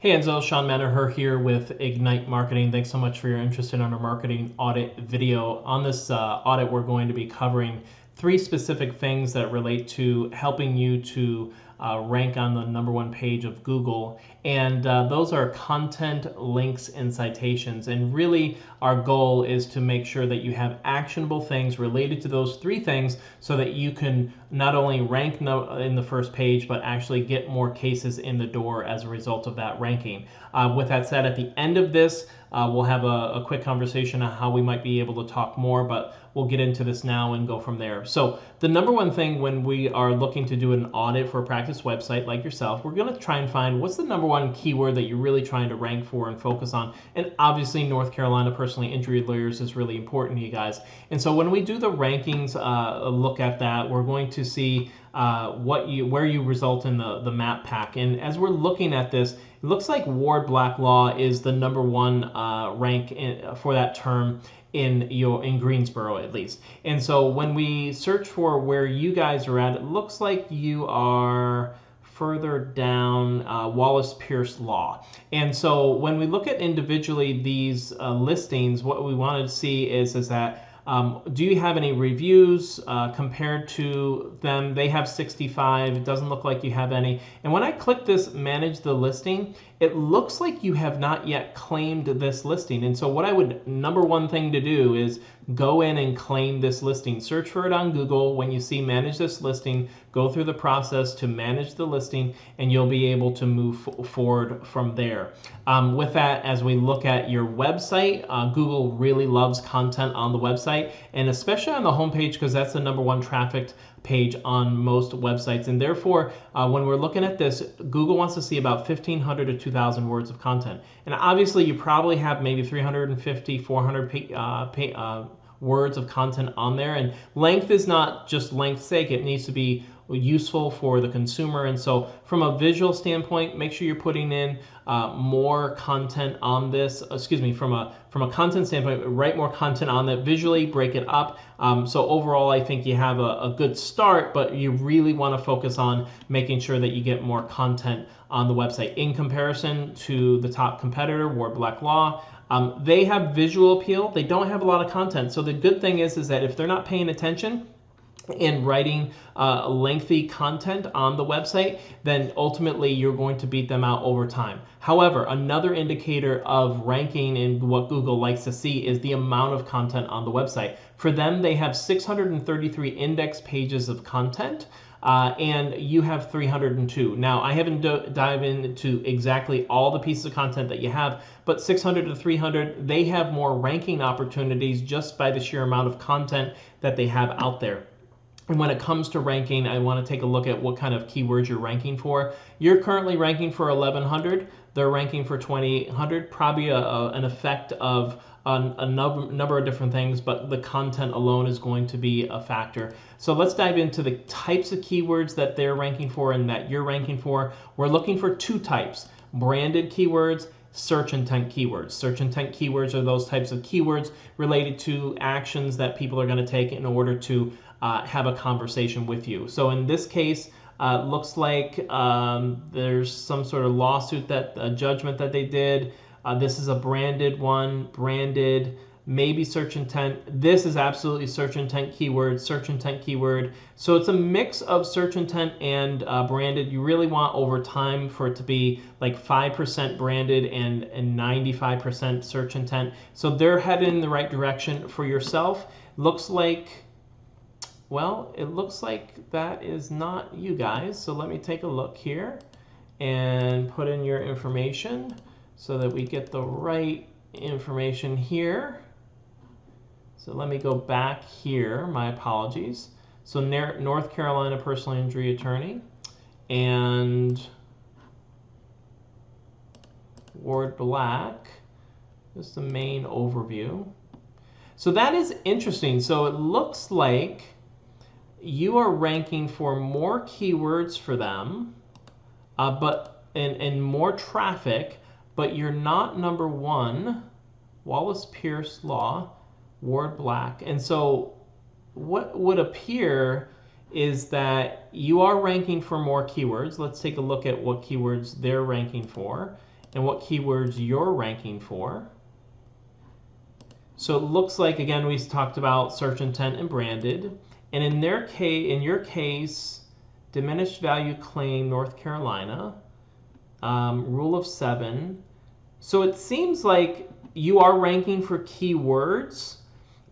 Hey Enzo, Sean Manaher here with Ignite Marketing. Thanks so much for your interest in our marketing audit video. On this audit, we're going to be covering three specific things that relate to helping you to rank on the #1 page of Google. And those are content, links, and citations. And really, our goal is to make sure that you have actionable things related to those three things so that you can not only rank in the first page, but actually get more cases in the door as a result of that ranking. With that said, at the end of this, we'll have a quick conversation on how we might be able to talk more, but we'll get into this now and go from there. So the #1 thing when we are looking to do an audit for a practice website like yourself, we're going to try and find what's the #1 keyword that you're really trying to rank for and focus on. And obviously North Carolina personal injury lawyers is really important to you guys. And so when we do the rankings, look at that, we're going to see where you result in the map pack. And as we're looking at this, it looks like Ward Black Law is the #1 rank for that term in Greensboro, at least. And so when we search for where you guys are at, it looks like you are further down Wallace Pierce Law. And so when we look at individually these listings, what we want to see is that do you have any reviews compared to them? They have 65. It doesn't look like you have any. And when I click this manage the listing, it looks like you have not yet claimed this listing. And so what I would, #1 thing to do is go in and claim this listing. Search for it on Google. When you see manage this listing, go through the process to manage the listing, and you'll be able to move forward from there. With that, as we look at your website, Google really loves content on the website, and especially on the homepage, because that's the #1 trafficked page on most websites. And therefore, when we're looking at this, Google wants to see about 1,500 to 2,000 words of content. And obviously, you probably have maybe 350, 400 words of content on there. And length is not just length's sake. It needs to be useful for the consumer. And so from a visual standpoint, make sure you're putting in more content on this. Excuse me, from a content standpoint, write more content on that. Visually break it up. So overall, I think you have a good start, but you really want to focus on making sure that you get more content on the website. In comparison to the top competitor, Ward Black Law, they have visual appeal. They don't have a lot of content. So the good thing is that if they're not paying attention in writing lengthy content on the website, then ultimately you're going to beat them out over time. However, another indicator of ranking and what Google likes to see is the amount of content on the website. For them, they have 633 index pages of content. And you have 302. Now, I haven't dive into exactly all the pieces of content that you have, but 600 to 300, they have more ranking opportunities just by the sheer amount of content that they have out there. And when it comes to ranking, I want to take a look at what kind of keywords you're ranking for. You're currently ranking for 1,100. They're ranking for 2,800. Probably an effect of a number of different things, but the content alone is going to be a factor. So let's dive into the types of keywords that they're ranking for and that you're ranking for. We're looking for two types: branded keywords, search intent keywords. Search intent keywords are those types of keywords related to actions that people are going to take in order to have a conversation with you. So in this case, looks like there's some sort of lawsuit, a judgment that they did. This is a branded one, branded, maybe search intent. This is absolutely search intent keyword, search intent keyword. So it's a mix of search intent and branded. You really want over time for it to be like 5% branded and 95% search intent. So they're headed in the right direction for yourself. Looks like, well, it looks like that is not you guys. So let me take a look here and put in your information so that we get the right information here. So let me go back here, my apologies. So North Carolina personal injury attorney and Ward Black, just the main overview. So that is interesting. So it looks like you are ranking for more keywords for them, but and more traffic, but you're not #1, Wallace Pierce Law, Ward Black. And so what would appear is that you are ranking for more keywords. Let's take a look at what keywords they're ranking for. and what keywords you're ranking for. So it looks like, again, we talked about search intent and branded. And in your case, diminished value claim, North Carolina, rule of 7. So it seems like you are ranking for keywords,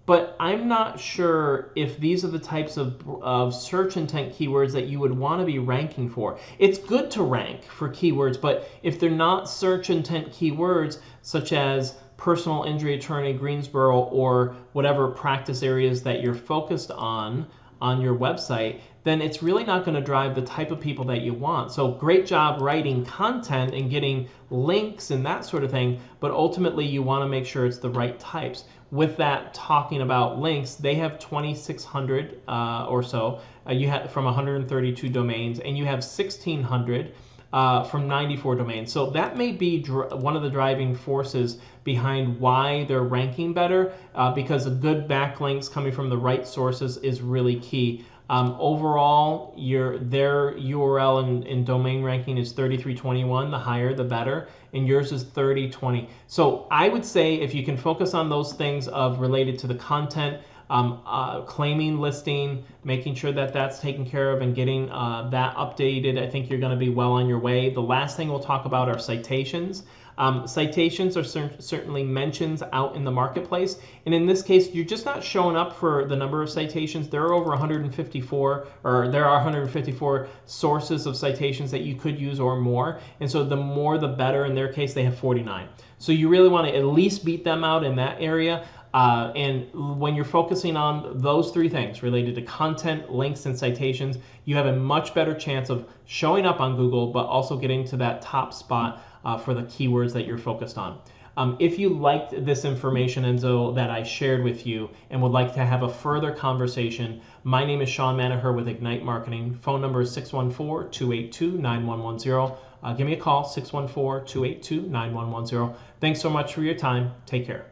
but I'm not sure if these are the types of search intent keywords that you would want to be ranking for. It's good to rank for keywords, but if they're not search intent keywords, such as personal injury attorney, Greensboro, or whatever practice areas that you're focused on your website, then it's really not going to drive the type of people that you want. So great job writing content and getting links and that sort of thing, but ultimately you want to make sure it's the right types. With that, talking about links, they have 2,600 or so. You have from 132 domains, and you have 1,600 from 94 domains. So that may be one of the driving forces behind why they're ranking better, because a good backlinks coming from the right sources is really key. Overall, their URL and domain ranking is 3321. The higher, the better, and yours is 3020. So I would say if you can focus on those things of related to the content, claiming listing, making sure that that's taken care of and getting that updated, I think you're going to be well on your way. The last thing we'll talk about are citations. Citations are certainly mentions out in the marketplace, and in this case you're just not showing up for the number of citations. There are over 154, or there are 154 sources of citations that you could use or more, and so the more the better. In their case, they have 49, so you really want to at least beat them out in that area. And when you're focusing on those three things related to content, links, and citations, you have a much better chance of showing up on Google, but also getting to that top spot for the keywords that you're focused on. If you liked this information, Enzo, that I shared with you and would like to have a further conversation, my name is Sean Manaher with Ignite Marketing. Phone number is 614-282-9110. Give me a call, 614-282-9110. Thanks so much for your time. Take care.